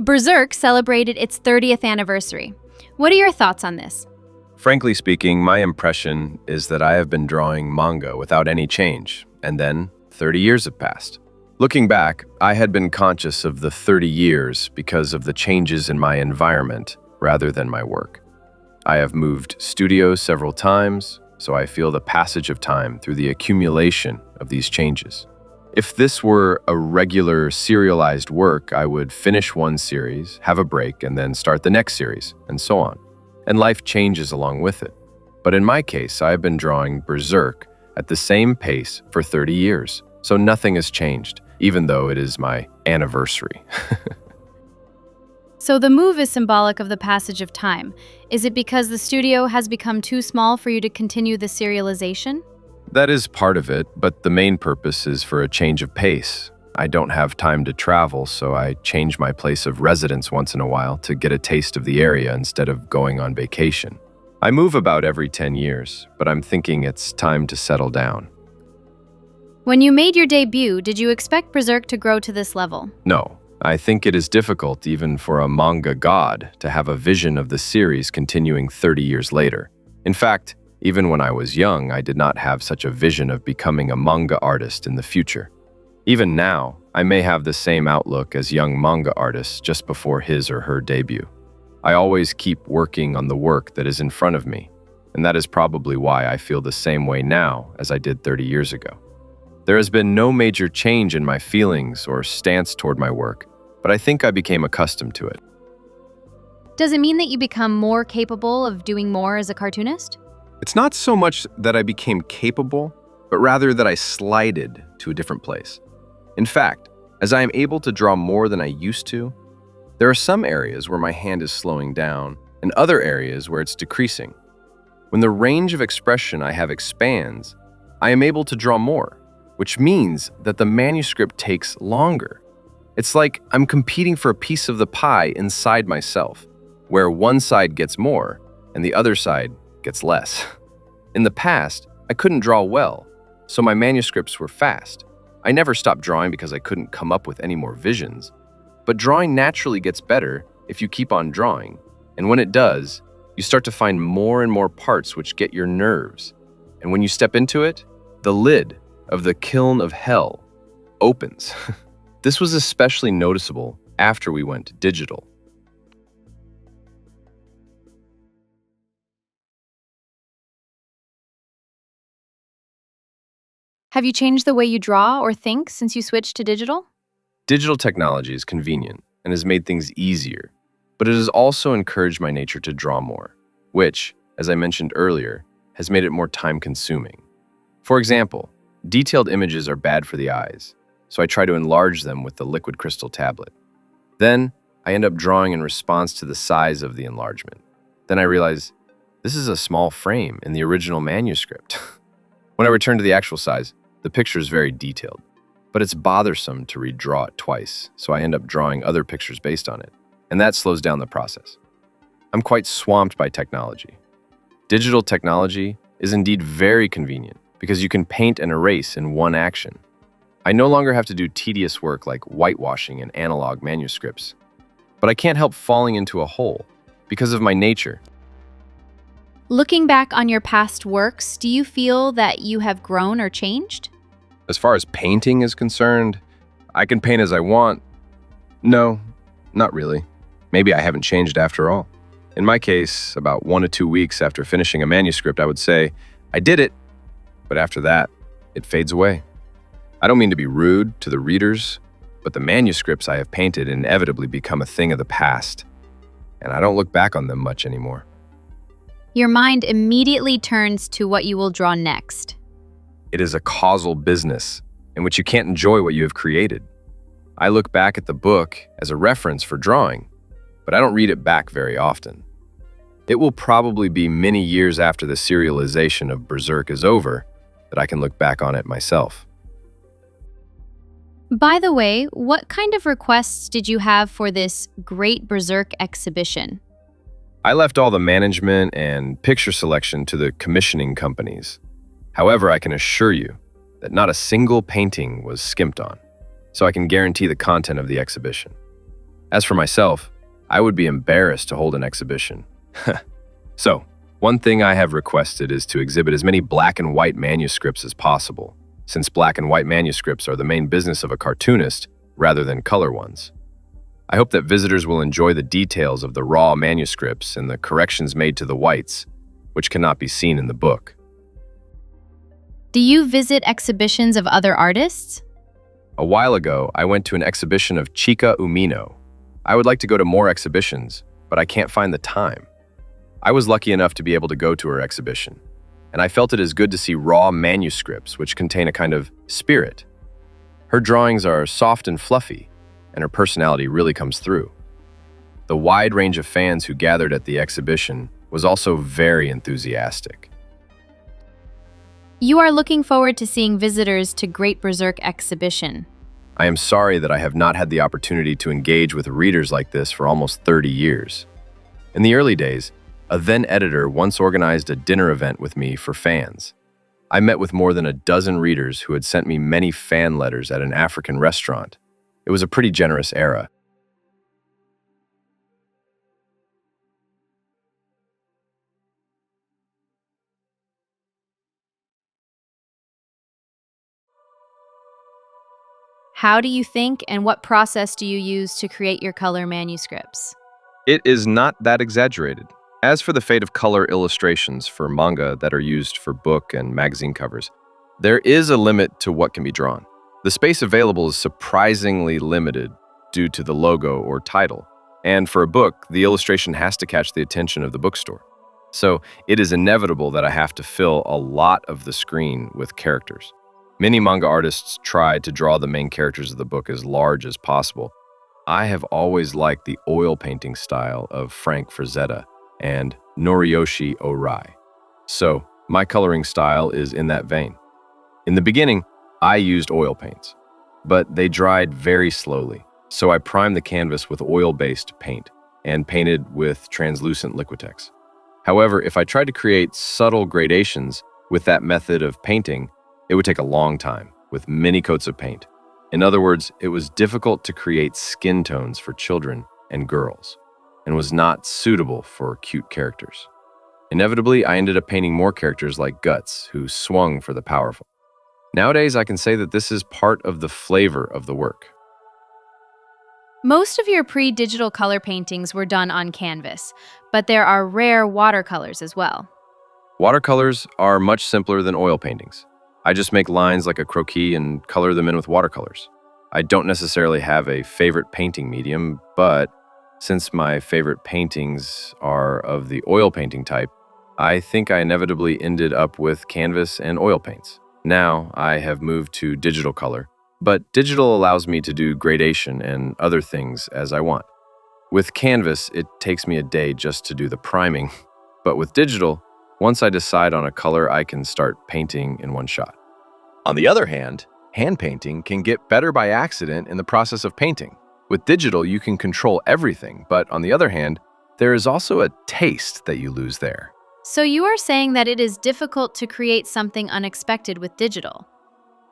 BERSERK celebrated its 30th anniversary. What are your thoughts on this? Frankly speaking, my impression is that I have been drawing manga without any change, and then 30 years have passed. Looking back, I had been conscious of the 30 years because of the changes in my environment rather than my work. I have moved studios several times, so I feel the passage of time through the accumulation of these changes. If this were a regular serialized work, I would finish one series, have a break, and then start the next series, and so on. And life changes along with it. But in my case, I have been drawing BERSERK at the same pace for 30 years, so nothing has changed, even though it is my anniversary. So the move is symbolic of the passage of time. Is it because the studio has become too small for you to continue the serialization? That is part of it, but the main purpose is for a change of pace. I don't have time to travel, so I change my place of residence once in a while to get a taste of the area instead of going on vacation. I move about every 10 years, but I'm thinking it's time to settle down. When you made your debut, did you expect BERSERK to grow to this level? No, I think it is difficult even for a manga god to have a vision of the series continuing 30 years later. In fact, even when I was young, I did not have such a vision of becoming a manga artist in the future. Even now, I may have the same outlook as young manga artists just before his or her debut. I always keep working on the work that is in front of me, and that is probably why I feel the same way now as I did 30 years ago. There has been no major change in my feelings or stance toward my work, but I think I became accustomed to it. Does it mean that you become more capable of doing more as a cartoonist? It's not so much that I became capable, but rather that I slided to a different place. In fact, as I am able to draw more than I used to, there are some areas where my hand is slowing down and other areas where it's decreasing. When the range of expression I have expands, I am able to draw more, which means that the manuscript takes longer. It's like I'm competing for a piece of the pie inside myself, where one side gets more and the other side gets less. In the past, I couldn't draw well, so my manuscripts were fast. I never stopped drawing because I couldn't come up with any more visions. But drawing naturally gets better if you keep on drawing, and when it does, you start to find more and more parts which get your nerves. And when you step into it, the lid of the kiln of hell opens. This was especially noticeable after we went digital. Have you changed the way you draw or think since you switched to digital? Digital technology is convenient and has made things easier, but it has also encouraged my nature to draw more, which, as I mentioned earlier, has made it more time-consuming. For example, detailed images are bad for the eyes, so I try to enlarge them with the liquid crystal tablet. Then, I end up drawing in response to the size of the enlargement. Then I realize, this is a small frame in the original manuscript. When I return to the actual size, the picture is very detailed, but it's bothersome to redraw it twice, so I end up drawing other pictures based on it, and that slows down the process. I'm quite swamped by technology. Digital technology is indeed very convenient because you can paint and erase in one action. I no longer have to do tedious work like whitewashing in analog manuscripts, but I can't help falling into a hole because of my nature. Looking back on your past works, do you feel that you have grown or changed? As far as painting is concerned, I can paint as I want. No, not really. Maybe I haven't changed after all. In my case, about 1 to 2 weeks after finishing a manuscript, I would say, I did it, but after that, it fades away. I don't mean to be rude to the readers, but the manuscripts I have painted inevitably become a thing of the past, and I don't look back on them much anymore. Your mind immediately turns to what you will draw next. It is a causal business in which you can't enjoy what you have created. I look back at the book as a reference for drawing, but I don't read it back very often. It will probably be many years after the serialization of BERSERK is over that I can look back on it myself. By the way, what kind of requests did you have for this Great BERSERK exhibition? I left all the management and picture selection to the commissioning companies. However, I can assure you that not a single painting was skimped on, so I can guarantee the content of the exhibition. As for myself, I would be embarrassed to hold an exhibition. So, one thing I have requested is to exhibit as many black and white manuscripts as possible, since black and white manuscripts are the main business of a cartoonist rather than color ones. I hope that visitors will enjoy the details of the raw manuscripts and the corrections made to the whites, which cannot be seen in the book. Do you visit exhibitions of other artists? A while ago, I went to an exhibition of Chika Umino. I would like to go to more exhibitions, but I can't find the time. I was lucky enough to be able to go to her exhibition, and I felt it is good to see raw manuscripts which contain a kind of spirit. Her drawings are soft and fluffy, and her personality really comes through. The wide range of fans who gathered at the exhibition was also very enthusiastic. You are looking forward to seeing visitors to Great Berserk exhibition. I am sorry that I have not had the opportunity to engage with readers like this for almost 30 years. In the early days, a then-editor once organized a dinner event with me for fans. I met with more than a dozen readers who had sent me many fan letters at an African restaurant. It was a pretty generous era. How do you think and what process do you use to create your color manuscripts? It is not that exaggerated. As for the fate of color illustrations for manga that are used for book and magazine covers, there is a limit to what can be drawn. The space available is surprisingly limited due to the logo or title, and for a book, the illustration has to catch the attention of the bookstore. So it is inevitable that I have to fill a lot of the screen with characters. Many manga artists try to draw the main characters of the book as large as possible. I have always liked the oil painting style of Frank Frazetta and Noriyoshi Orai. So, my coloring style is in that vein. In the beginning, I used oil paints, but they dried very slowly, so I primed the canvas with oil-based paint and painted with translucent Liquitex. However, if I tried to create subtle gradations with that method of painting, it would take a long time, with many coats of paint. In other words, it was difficult to create skin tones for children and girls, and was not suitable for cute characters. Inevitably, I ended up painting more characters like Guts, who swung for the powerful. Nowadays, I can say that this is part of the flavor of the work. Most of your pre-digital color paintings were done on canvas, but there are rare watercolors as well. Watercolors are much simpler than oil paintings. I just make lines like a croquis and color them in with watercolors. I don't necessarily have a favorite painting medium, but since my favorite paintings are of the oil painting type, I think I inevitably ended up with canvas and oil paints. Now I have moved to digital color, but digital allows me to do gradation and other things as I want. With canvas, it takes me a day just to do the priming, but with digital, once I decide on a color, I can start painting in one shot. On the other hand, hand painting can get better by accident in the process of painting. With digital, you can control everything, but on the other hand, there is also a taste that you lose there. So you are saying that it is difficult to create something unexpected with digital.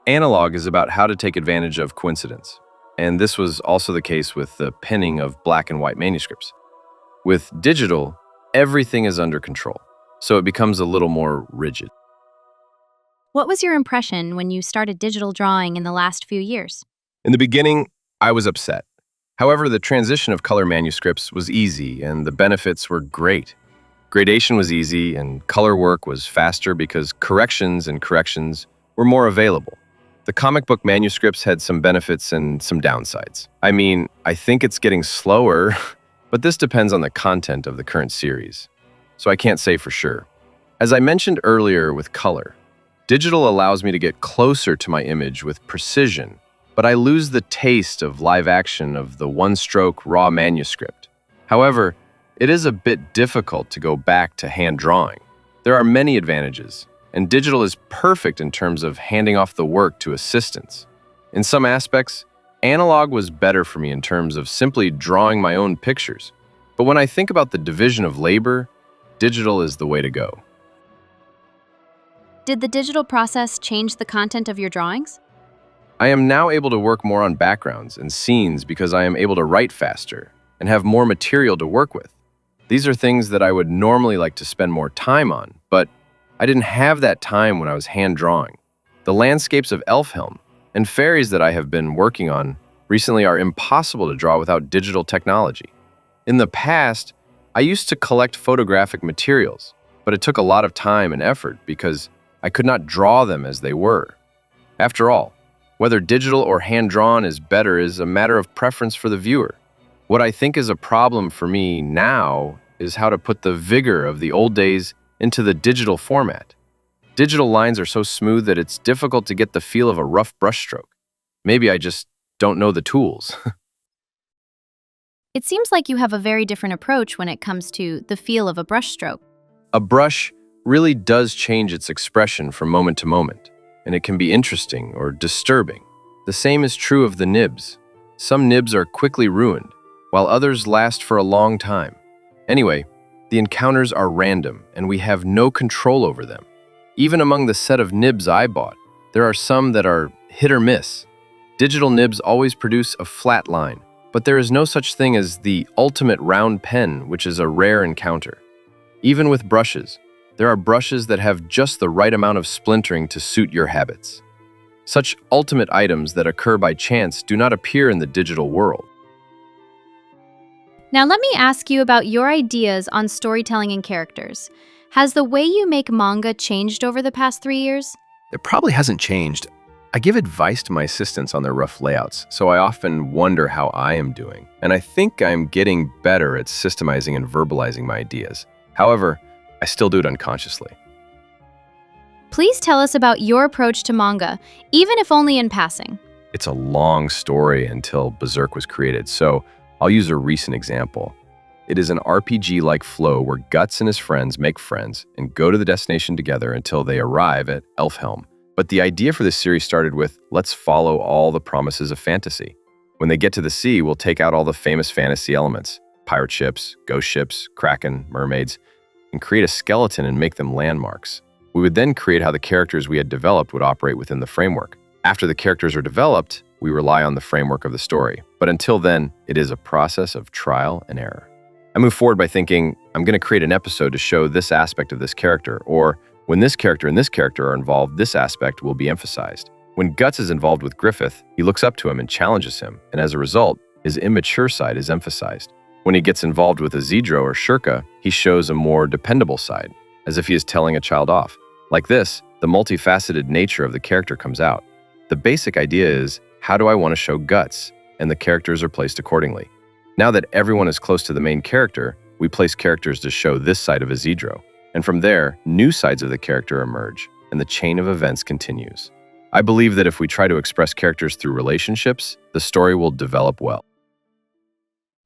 Analog is about how to take advantage of coincidence, and this was also the case with the penning of black and white manuscripts. With digital, everything is under control, so it becomes a little more rigid. What was your impression when you started digital drawing in the last few years? In the beginning, I was upset. However, the transition of color manuscripts was easy and the benefits were great. Gradation was easy and color work was faster because corrections were more available. The comic book manuscripts had some benefits and some downsides. I mean, I think it's getting slower, but this depends on the content of the current series, so I can't say for sure. As I mentioned earlier with color, digital allows me to get closer to my image with precision, but I lose the taste of live action of the one-stroke raw manuscript. However, it is a bit difficult to go back to hand drawing. There are many advantages, and digital is perfect in terms of handing off the work to assistants. In some aspects, analog was better for me in terms of simply drawing my own pictures. But when I think about the division of labor, digital is the way to go. Did the digital process change the content of your drawings? I am now able to work more on backgrounds and scenes because I am able to write faster and have more material to work with. These are things that I would normally like to spend more time on, but I didn't have that time when I was hand drawing. The landscapes of Elfhelm and fairies that I have been working on recently are impossible to draw without digital technology. In the past, I used to collect photographic materials, but it took a lot of time and effort because I could not draw them as they were. After all, whether digital or hand-drawn is better is a matter of preference for the viewer. What I think is a problem for me now is how to put the vigor of the old days into the digital format. Digital lines are so smooth that it's difficult to get the feel of a rough brushstroke. Maybe I just don't know the tools. It seems like you have a very different approach when it comes to the feel of a brushstroke. A brush really does change its expression from moment to moment, and it can be interesting or disturbing. The same is true of the nibs. Some nibs are quickly ruined, while others last for a long time. Anyway, the encounters are random, and we have no control over them. Even among the set of nibs I bought, there are some that are hit or miss. Digital nibs always produce a flat line, but there is no such thing as the ultimate round pen, which is a rare encounter. Even with brushes, there are brushes that have just the right amount of splintering to suit your habits. Such ultimate items that occur by chance do not appear in the digital world. Now let me ask you about your ideas on storytelling and characters. Has the way you make manga changed over the past 3 years? It probably hasn't changed. I give advice to my assistants on their rough layouts, so I often wonder how I am doing. And I think I'm getting better at systemizing and verbalizing my ideas. However, I still do it unconsciously. Please tell us about your approach to manga, even if only in passing. It's a long story until BERSERK was created, so I'll use a recent example. It is an RPG-like flow where Guts and his friends make friends and go to the destination together until they arrive at Elfhelm. But the idea for this series started with, let's follow all the promises of fantasy. When they get to the sea, we'll take out all the famous fantasy elements, pirate ships, ghost ships, kraken, mermaids, and create a skeleton and make them landmarks. We would then create how the characters we had developed would operate within the framework. After the characters are developed, we rely on the framework of the story. But until then, it is a process of trial and error. I move forward by thinking, I'm going to create an episode to show this aspect of this character, or when this character and this character are involved, this aspect will be emphasized. When Guts is involved with Griffith, he looks up to him and challenges him, and as a result, his immature side is emphasized. When he gets involved with Izidro or Shurka, he shows a more dependable side, as if he is telling a child off. Like this, the multifaceted nature of the character comes out. The basic idea is, how do I want to show Guts? And the characters are placed accordingly. Now that everyone is close to the main character, we place characters to show this side of Izidro. And from there, new sides of the character emerge, and the chain of events continues. I believe that if we try to express characters through relationships, the story will develop well.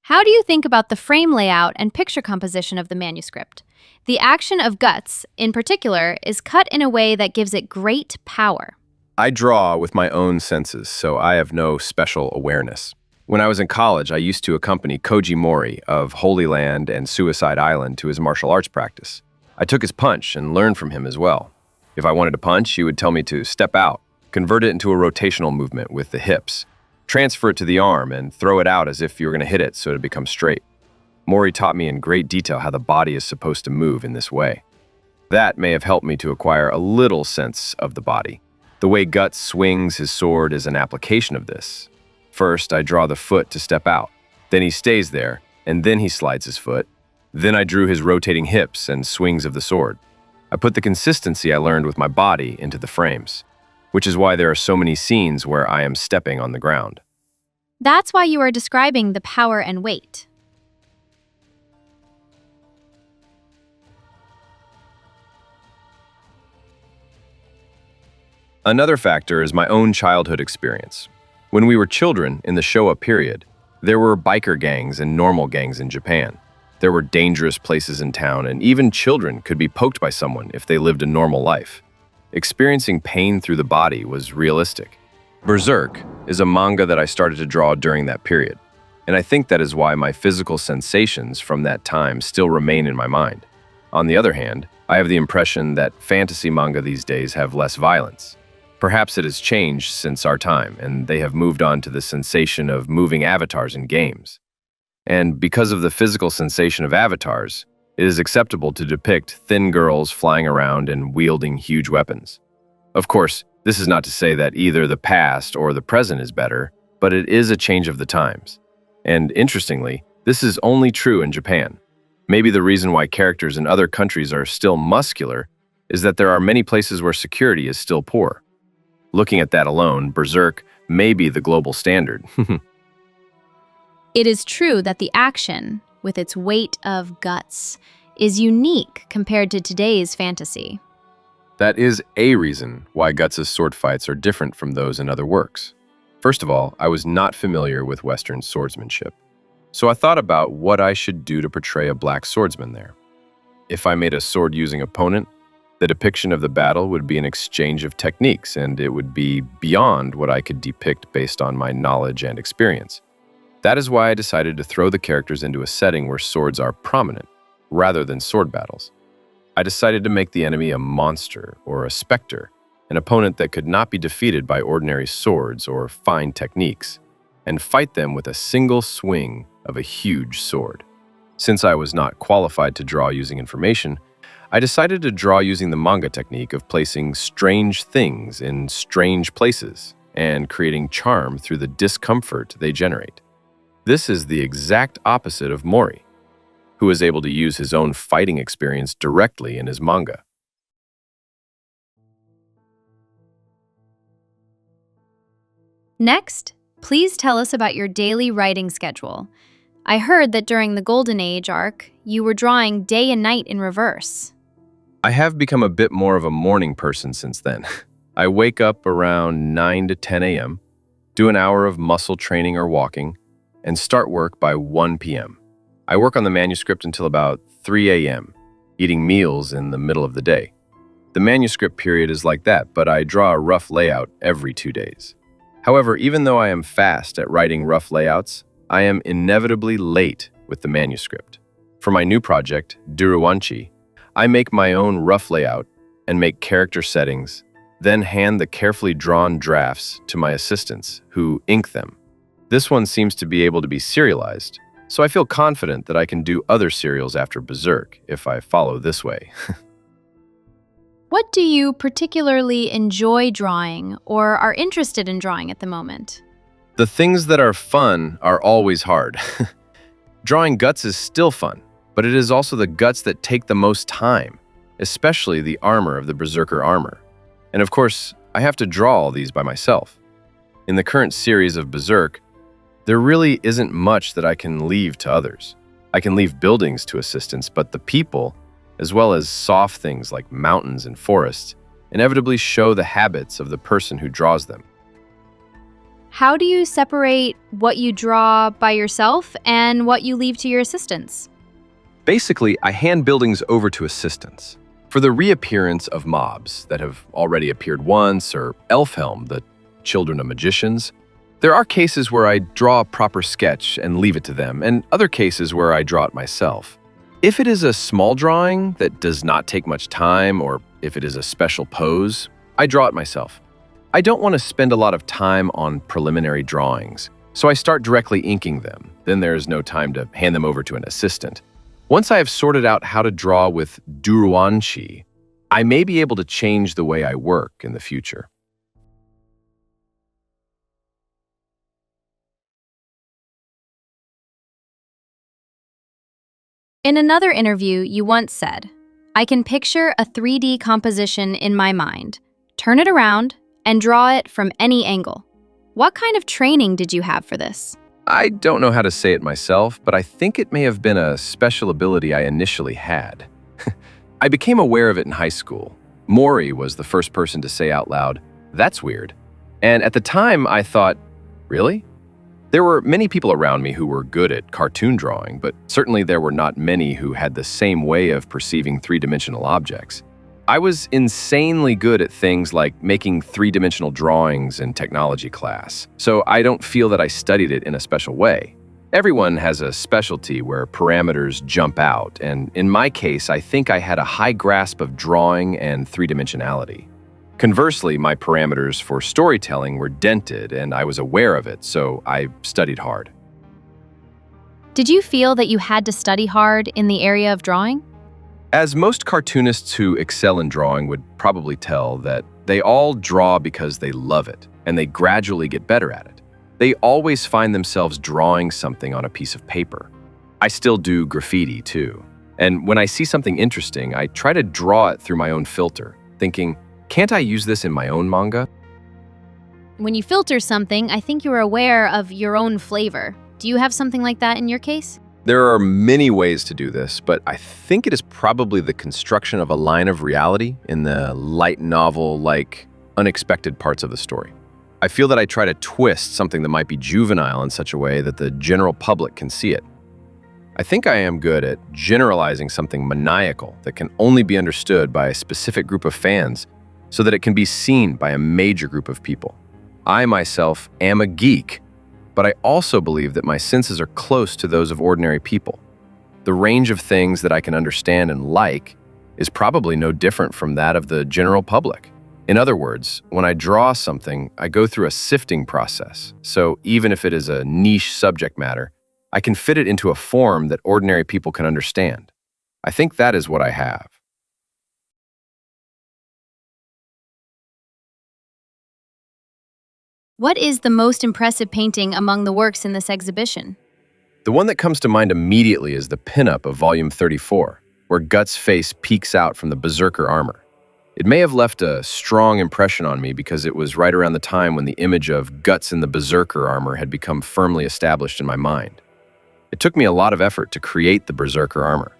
How do you think about the frame layout and picture composition of the manuscript? The action of Guts, in particular, is cut in a way that gives it great power. I draw with my own senses, so I have no special awareness. When I was in college, I used to accompany Koji Mori of Holy Land and Suicide Island to his martial arts practice. I took his punch and learned from him as well. If I wanted to punch, he would tell me to step out, convert it into a rotational movement with the hips, transfer it to the arm, and throw it out as if you were going to hit it so it becomes straight. Mori taught me in great detail how the body is supposed to move in this way. That may have helped me to acquire a little sense of the body. The way Guts swings his sword is an application of this. First, I draw the foot to step out. Then he stays there, and then he slides his foot. Then I drew his rotating hips and swings of the sword. I put the consistency I learned with my body into the frames, which is why there are so many scenes where I am stepping on the ground. That's why you are describing the power and weight. Another factor is my own childhood experience. When we were children in the Showa period, there were biker gangs and normal gangs in Japan. There were dangerous places in town, and even children could be poked by someone if they lived a normal life. Experiencing pain through the body was realistic. BERSERK is a manga that I started to draw during that period, and I think that is why my physical sensations from that time still remain in my mind. On the other hand, I have the impression that fantasy manga these days have less violence. Perhaps it has changed since our time, and they have moved on to the sensation of moving avatars in games. And because of the physical sensation of avatars, it is acceptable to depict thin girls flying around and wielding huge weapons. Of course, this is not to say that either the past or the present is better, but it is a change of the times. And interestingly, this is only true in Japan. Maybe the reason why characters in other countries are still muscular is that there are many places where security is still poor. Looking at that alone, Berserk may be the global standard. It is true that the action, with its weight of guts, is unique compared to today's fantasy. That is a reason why Guts' sword fights are different from those in other works. First of all, I was not familiar with Western swordsmanship, so I thought about what I should do to portray a black swordsman there. If I made a sword-using opponent, the depiction of the battle would be an exchange of techniques, and it would be beyond what I could depict based on my knowledge and experience. That is why I decided to throw the characters into a setting where swords are prominent, rather than sword battles. I decided to make the enemy a monster or a specter, an opponent that could not be defeated by ordinary swords or fine techniques, and fight them with a single swing of a huge sword. Since I was not qualified to draw using information, I decided to draw using the manga technique of placing strange things in strange places and creating charm through the discomfort they generate. This is the exact opposite of Mori, who is able to use his own fighting experience directly in his manga. Next, please tell us about your daily writing schedule. I heard that during the Golden Age arc, you were drawing day and night in reverse. I have become a bit more of a morning person since then. I wake up around 9 to 10 a.m., do an hour of muscle training or walking, and start work by 1 p.m. I work on the manuscript until about 3 a.m., eating meals in the middle of the day. The manuscript period is like that, but I draw a rough layout every 2 days. However, even though I am fast at writing rough layouts, I am inevitably late with the manuscript. For my new project, Duruwanchi, I make my own rough layout and make character settings, then hand the carefully drawn drafts to my assistants, who ink them. This one seems to be able to be serialized, so I feel confident that I can do other serials after Berserk if I follow this way. What do you particularly enjoy drawing or are interested in drawing at the moment? The things that are fun are always hard. Drawing guts is still fun, but it is also the guts that take the most time, especially the armor of the Berserker armor. And of course, I have to draw all these by myself. In the current series of Berserk, there really isn't much that I can leave to others. I can leave buildings to assistants, but the people, as well as soft things like mountains and forests, inevitably show the habits of the person who draws them. How do you separate what you draw by yourself and what you leave to your assistants? Basically, I hand buildings over to assistants. For the reappearance of mobs that have already appeared once, or Elfhelm, the children of magicians, there are cases where I draw a proper sketch and leave it to them, and other cases where I draw it myself. If it is a small drawing that does not take much time, or if it is a special pose, I draw it myself. I don't want to spend a lot of time on preliminary drawings, so I start directly inking them. Then there is no time to hand them over to an assistant. Once I have sorted out how to draw with Duruwanshi, I may be able to change the way I work in the future. In another interview, you once said, "I can picture a 3D composition in my mind, turn it around, and draw it from any angle." What kind of training did you have for this? I don't know how to say it myself, but I think it may have been a special ability I initially had. I became aware of it in high school. Mori was the first person to say out loud, "That's weird." And at the time, I thought, really? There were many people around me who were good at cartoon drawing, but certainly there were not many who had the same way of perceiving three-dimensional objects. I was insanely good at things like making three-dimensional drawings in technology class, so I don't feel that I studied it in a special way. Everyone has a specialty where parameters jump out, and in my case, I think I had a high grasp of drawing and three-dimensionality. Conversely, my parameters for storytelling were dented, and I was aware of it, so I studied hard. Did you feel that you had to study hard in the area of drawing? As most cartoonists who excel in drawing would probably tell, that they all draw because they love it, and they gradually get better at it. They always find themselves drawing something on a piece of paper. I still do graffiti too. And when I see something interesting, I try to draw it through my own filter, thinking, can't I use this in my own manga? When you filter something, I think you're aware of your own flavor. Do you have something like that in your case? There are many ways to do this, but I think it is probably the construction of a line of reality in the light novel-like unexpected parts of the story. I feel that I try to twist something that might be juvenile in such a way that the general public can see it. I think I am good at generalizing something maniacal that can only be understood by a specific group of fans so that it can be seen by a major group of people. I myself am a geek, but I also believe that my senses are close to those of ordinary people. The range of things that I can understand and like is probably no different from that of the general public. In other words, when I draw something, I go through a sifting process. So even if it is a niche subject matter, I can fit it into a form that ordinary people can understand. I think that is what I have. What is the most impressive painting among the works in this exhibition? The one that comes to mind immediately is the pinup of volume 34, where Guts' face peeks out from the berserker armor. It may have left a strong impression on me because it was right around the time when the image of Guts in the berserker armor had become firmly established in my mind. It took me a lot of effort to create the berserker armor.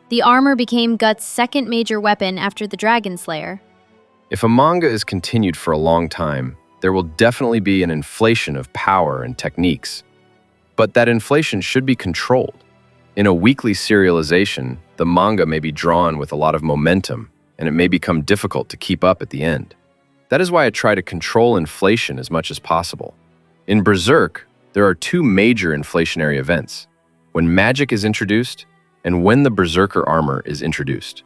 The armor became Guts' second major weapon after the Dragon Slayer. If a manga is continued for a long time, there will definitely be an inflation of power and techniques. But that inflation should be controlled. In a weekly serialization, the manga may be drawn with a lot of momentum, and it may become difficult to keep up at the end. That is why I try to control inflation as much as possible. In Berserk, there are two major inflationary events: when magic is introduced and when the berserker armor is introduced.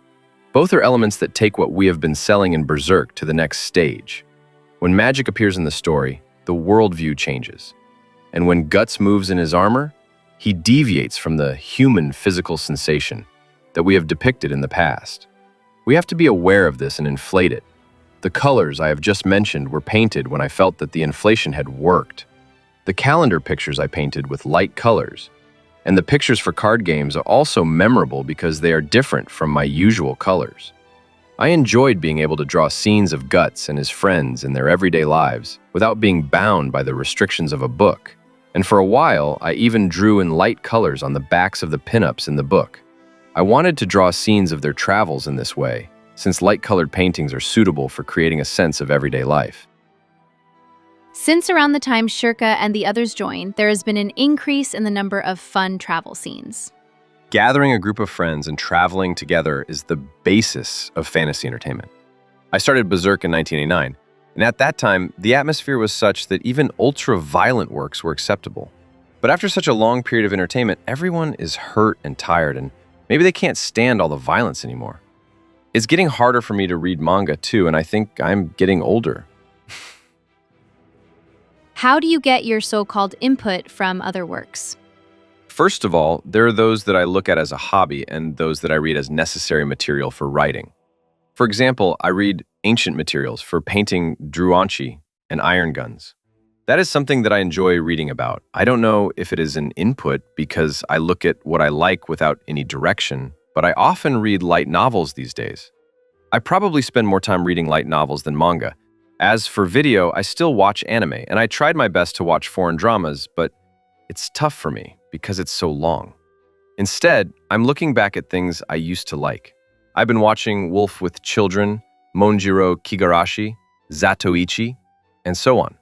Both are elements that take what we have been selling in Berserk to the next stage. When magic appears in the story, the worldview changes. And when Guts moves in his armor, he deviates from the human physical sensation that we have depicted in the past. We have to be aware of this and inflate it. The colors I have just mentioned were painted when I felt that the inflation had worked. The calendar pictures I painted with light colors, and the pictures for card games are also memorable because they are different from my usual colors. I enjoyed being able to draw scenes of Guts and his friends in their everyday lives without being bound by the restrictions of a book. And for a while, I even drew in light colors on the backs of the pinups in the book. I wanted to draw scenes of their travels in this way, since light-colored paintings are suitable for creating a sense of everyday life. Since around the time Shirka and the others joined, there has been an increase in the number of fun travel scenes. Gathering a group of friends and traveling together is the basis of fantasy entertainment. I started Berserk in 1989, and at that time, the atmosphere was such that even ultra-violent works were acceptable. But after such a long period of entertainment, everyone is hurt and tired, and maybe they can't stand all the violence anymore. It's getting harder for me to read manga too, and I think I'm getting older. How do you get your so-called input from other works? First of all, there are those that I look at as a hobby and those that I read as necessary material for writing. For example, I read ancient materials for painting druanchi and iron guns. That is something that I enjoy reading about. I don't know if it is an input because I look at what I like without any direction, but I often read light novels these days. I probably spend more time reading light novels than manga. As for video, I still watch anime, and I tried my best to watch foreign dramas, but it's tough for me because it's so long. Instead, I'm looking back at things I used to like. I've been watching Wolf with Children, Monjiro Kigarashi, Zatoichi, and so on.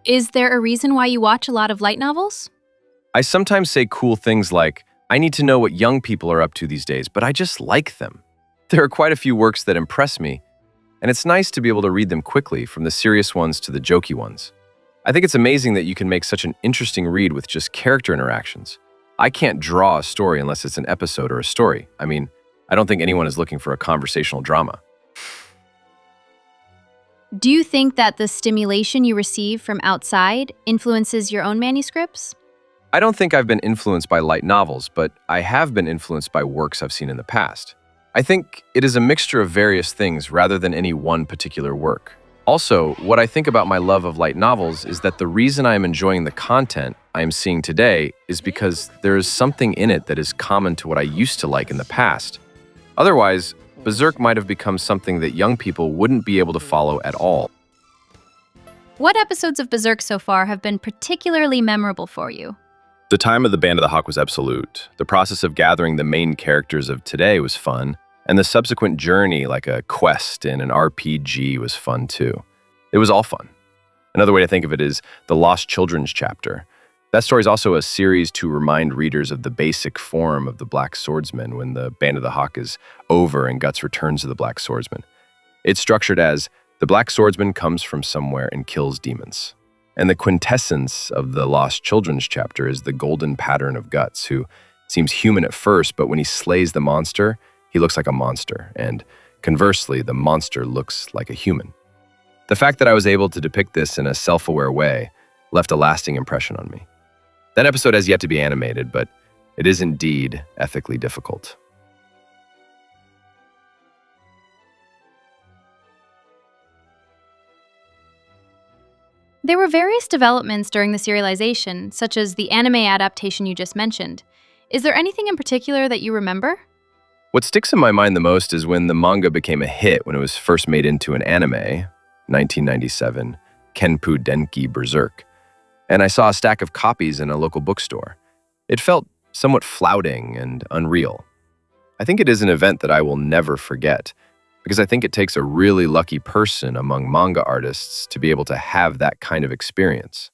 Is there a reason why you watch a lot of light novels? I sometimes say cool things like, I need to know what young people are up to these days, but I just like them. There are quite a few works that impress me, and it's nice to be able to read them quickly, from the serious ones to the jokey ones. I think it's amazing that you can make such an interesting read with just character interactions. I can't draw a story unless it's an episode or a story. I mean, I don't think anyone is looking for a conversational drama. Do you think that the stimulation you receive from outside influences your own manuscripts? I don't think I've been influenced by light novels, but I have been influenced by works I've seen in the past. I think it is a mixture of various things rather than any one particular work. Also, what I think about my love of light novels is that the reason I am enjoying the content I am seeing today is because there is something in it that is common to what I used to like in the past. Otherwise, Berserk might have become something that young people wouldn't be able to follow at all. What episodes of Berserk so far have been particularly memorable for you? The time of the Band of the Hawk was absolute. The process of gathering the main characters of today was fun, and the subsequent journey, like a quest in an RPG, was fun too. It was all fun. Another way to think of it is the Lost Children's chapter. That story is also a series to remind readers of the basic form of the Black Swordsman when the Band of the Hawk is over and Guts returns to the Black Swordsman. It's structured as the Black Swordsman comes from somewhere and kills demons. And the quintessence of the Lost Children's chapter is the golden pattern of Guts, who seems human at first, but when he slays the monster, he looks like a monster, and conversely, the monster looks like a human. The fact that I was able to depict this in a self-aware way left a lasting impression on me. That episode has yet to be animated, but it is indeed ethically difficult. There were various developments during the serialization, such as the anime adaptation you just mentioned. Is there anything in particular that you remember? What sticks in my mind the most is when the manga became a hit when it was first made into an anime, 1997, Kenpu Denki Berserk, and I saw a stack of copies in a local bookstore. It felt somewhat flouting and unreal. I think it is an event that I will never forget, because I think it takes a really lucky person among manga artists to be able to have that kind of experience.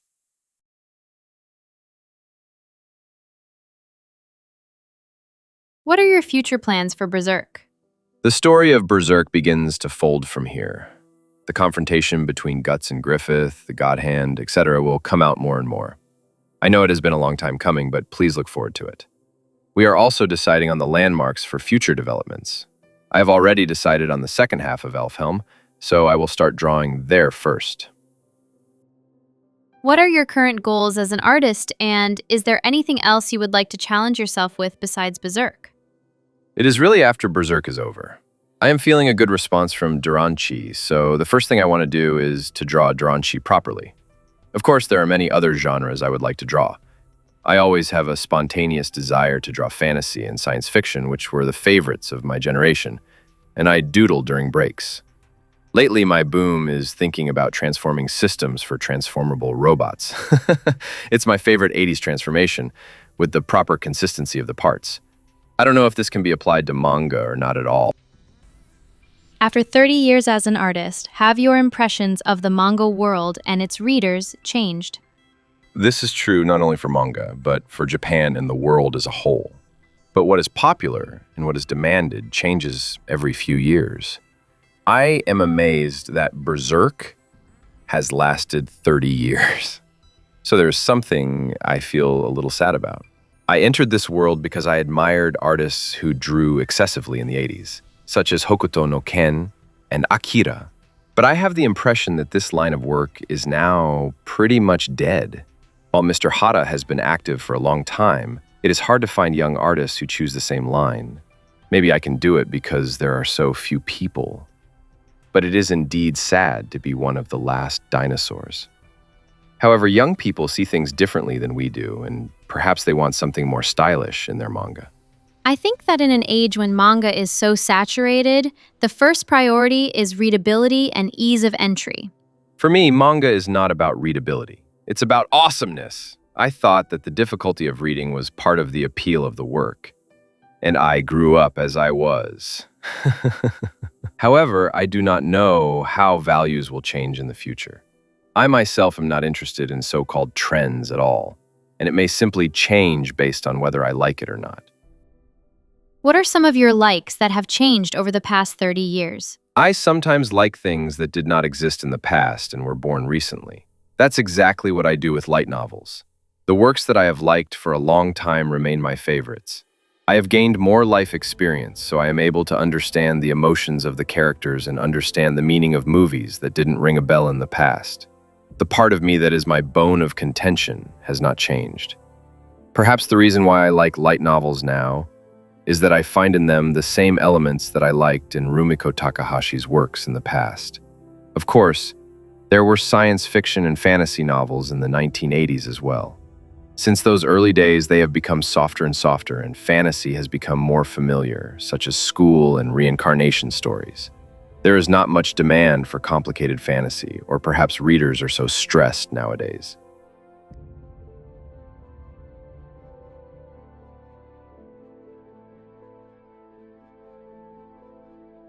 What are your future plans for Berserk? The story of Berserk begins to fold from here. The confrontation between Guts and Griffith, the God Hand, etc. will come out more and more. I know it has been a long time coming, but please look forward to it. We are also deciding on the landmarks for future developments. I have already decided on the second half of Elfhelm, so I will start drawing there first. What are your current goals as an artist, and is there anything else you would like to challenge yourself with besides Berserk? It is really after Berserk is over. I am feeling a good response from Duranchi, so the first thing I want to do is to draw Duranchi properly. Of course, there are many other genres I would like to draw. I always have a spontaneous desire to draw fantasy and science fiction, which were the favorites of my generation, and I doodle during breaks. Lately, my boom is thinking about transforming systems for transformable robots. It's my favorite 80s transformation, with the proper consistency of the parts. I don't know if this can be applied to manga or not at all. After 30 years as an artist, have your impressions of the manga world and its readers changed? This is true not only for manga, but for Japan and the world as a whole. But what is popular and what is demanded changes every few years. I am amazed that Berserk has lasted 30 years. So there's something I feel a little sad about. I entered this world because I admired artists who drew excessively in the 80s, such as Hokuto no Ken and Akira. But I have the impression that this line of work is now pretty much dead. While Mr. Hara has been active for a long time, it is hard to find young artists who choose the same line. Maybe I can do it because there are so few people. But it is indeed sad to be one of the last dinosaurs. However, young people see things differently than we do, and perhaps they want something more stylish in their manga. I think that in an age when manga is so saturated, the first priority is readability and ease of entry. For me, manga is not about readability. It's about awesomeness. I thought that the difficulty of reading was part of the appeal of the work. And I grew up as I was. However, I do not know how values will change in the future. I myself am not interested in so-called trends at all, and it may simply change based on whether I like it or not. What are some of your likes that have changed over the past 30 years? I sometimes like things that did not exist in the past and were born recently. That's exactly what I do with light novels. The works that I have liked for a long time remain my favorites. I have gained more life experience, so I am able to understand the emotions of the characters and understand the meaning of movies that didn't ring a bell in the past. The part of me that is my bone of contention has not changed. Perhaps the reason why I like light novels now is that I find in them the same elements that I liked in Rumiko Takahashi's works in the past. Of course, there were science fiction and fantasy novels in the 1980s as well. Since those early days, they have become softer and softer, and fantasy has become more familiar, such as school and reincarnation stories. There is not much demand for complicated fantasy, or perhaps readers are so stressed nowadays.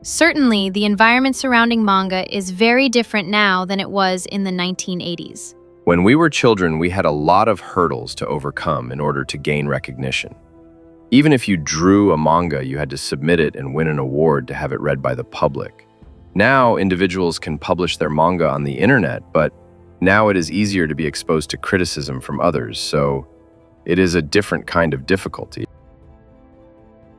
Certainly, the environment surrounding manga is very different now than it was in the 1980s. When we were children, we had a lot of hurdles to overcome in order to gain recognition. Even if you drew a manga, you had to submit it and win an award to have it read by the public. Now, individuals can publish their manga on the internet, but now it is easier to be exposed to criticism from others, so it is a different kind of difficulty.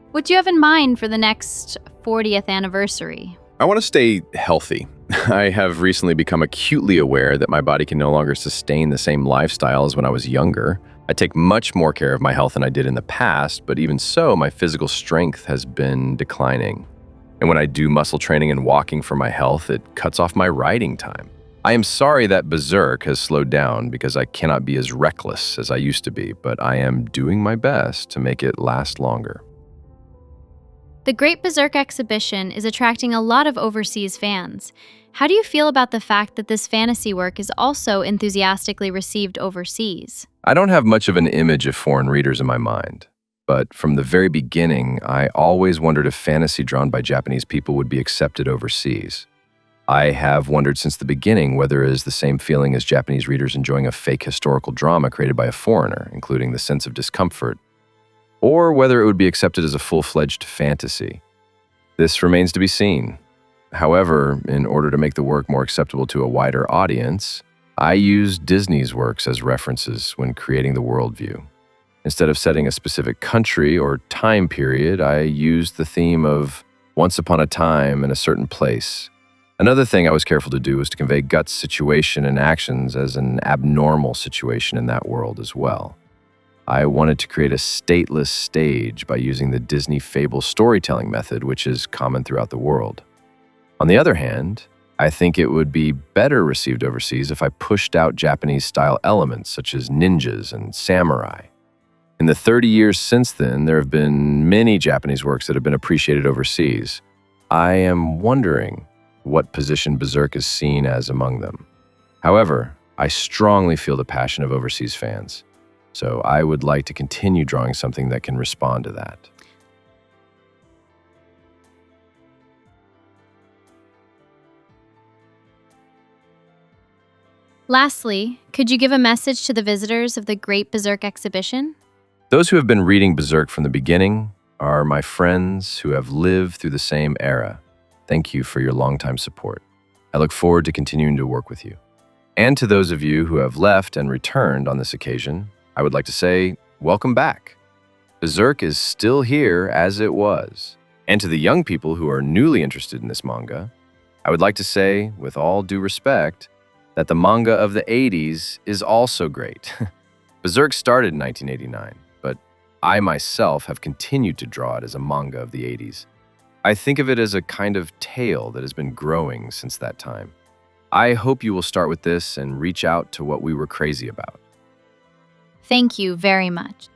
What do you have in mind for the next 40th anniversary? I want to stay healthy. I have recently become acutely aware that my body can no longer sustain the same lifestyle as when I was younger. I take much more care of my health than I did in the past, but even so, my physical strength has been declining. And when I do muscle training and walking for my health, it cuts off my writing time. I am sorry that Berserk has slowed down because I cannot be as reckless as I used to be, but I am doing my best to make it last longer. The Great Berserk exhibition is attracting a lot of overseas fans. How do you feel about the fact that this fantasy work is also enthusiastically received overseas? I don't have much of an image of foreign readers in my mind, but from the very beginning, I always wondered if fantasy drawn by Japanese people would be accepted overseas. I have wondered since the beginning whether it is the same feeling as Japanese readers enjoying a fake historical drama created by a foreigner, including the sense of discomfort, or whether it would be accepted as a full-fledged fantasy. This remains to be seen. However, in order to make the work more acceptable to a wider audience, I used Disney's works as references when creating the worldview. Instead of setting a specific country or time period, I used the theme of once upon a time in a certain place. Another thing I was careful to do was to convey Guts' situation and actions as an abnormal situation in that world as well. I wanted to create a stateless stage by using the Disney fable storytelling method, which is common throughout the world. On the other hand, I think it would be better received overseas if I pushed out Japanese-style elements such as ninjas and samurai. In the 30 years since then, there have been many Japanese works that have been appreciated overseas. I am wondering what position Berserk is seen as among them. However, I strongly feel the passion of overseas fans. So I would like to continue drawing something that can respond to that. Lastly, could you give a message to the visitors of the Great Berserk exhibition? Those who have been reading Berserk from the beginning are my friends who have lived through the same era. Thank you for your longtime support. I look forward to continuing to work with you. And to those of you who have left and returned on this occasion, I would like to say, welcome back. Berserk is still here as it was. And to the young people who are newly interested in this manga, I would like to say, with all due respect, that the manga of the 80s is also great. Berserk started in 1989, but I myself have continued to draw it as a manga of the 80s. I think of it as a kind of tale that has been growing since that time. I hope you will start with this and reach out to what we were crazy about. Thank you very much.